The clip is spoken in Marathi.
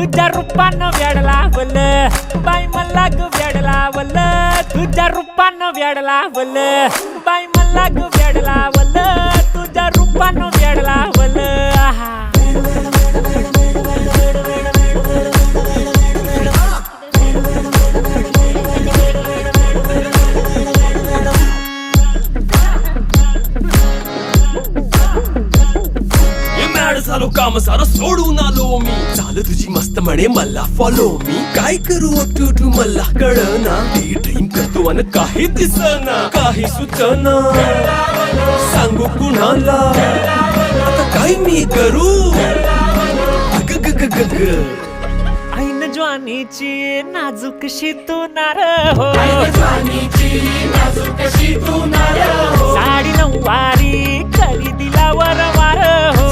तुझ्या रूपानं वेड लावलं बाई मला ग वेड लावलं तुझ्या रूपानं वेड लावलं बाई मला ग वेड लावलं तुझ्या रूपानं वेड लावलं आहा झालो काम सारा सोडून आलो मी झालं तुझी मस्त म्हणे मला फॉलो मी काय करू अटू मला कळना ती ड्रीम करतो आणि काही दिसना काही सुचना सांगू कुणाला आता काय मी करू अग ग ग ग ग ऐन ज्वानीची नाजूकशी तू नार हो साडी नऊवारी करी दिलावर वार हो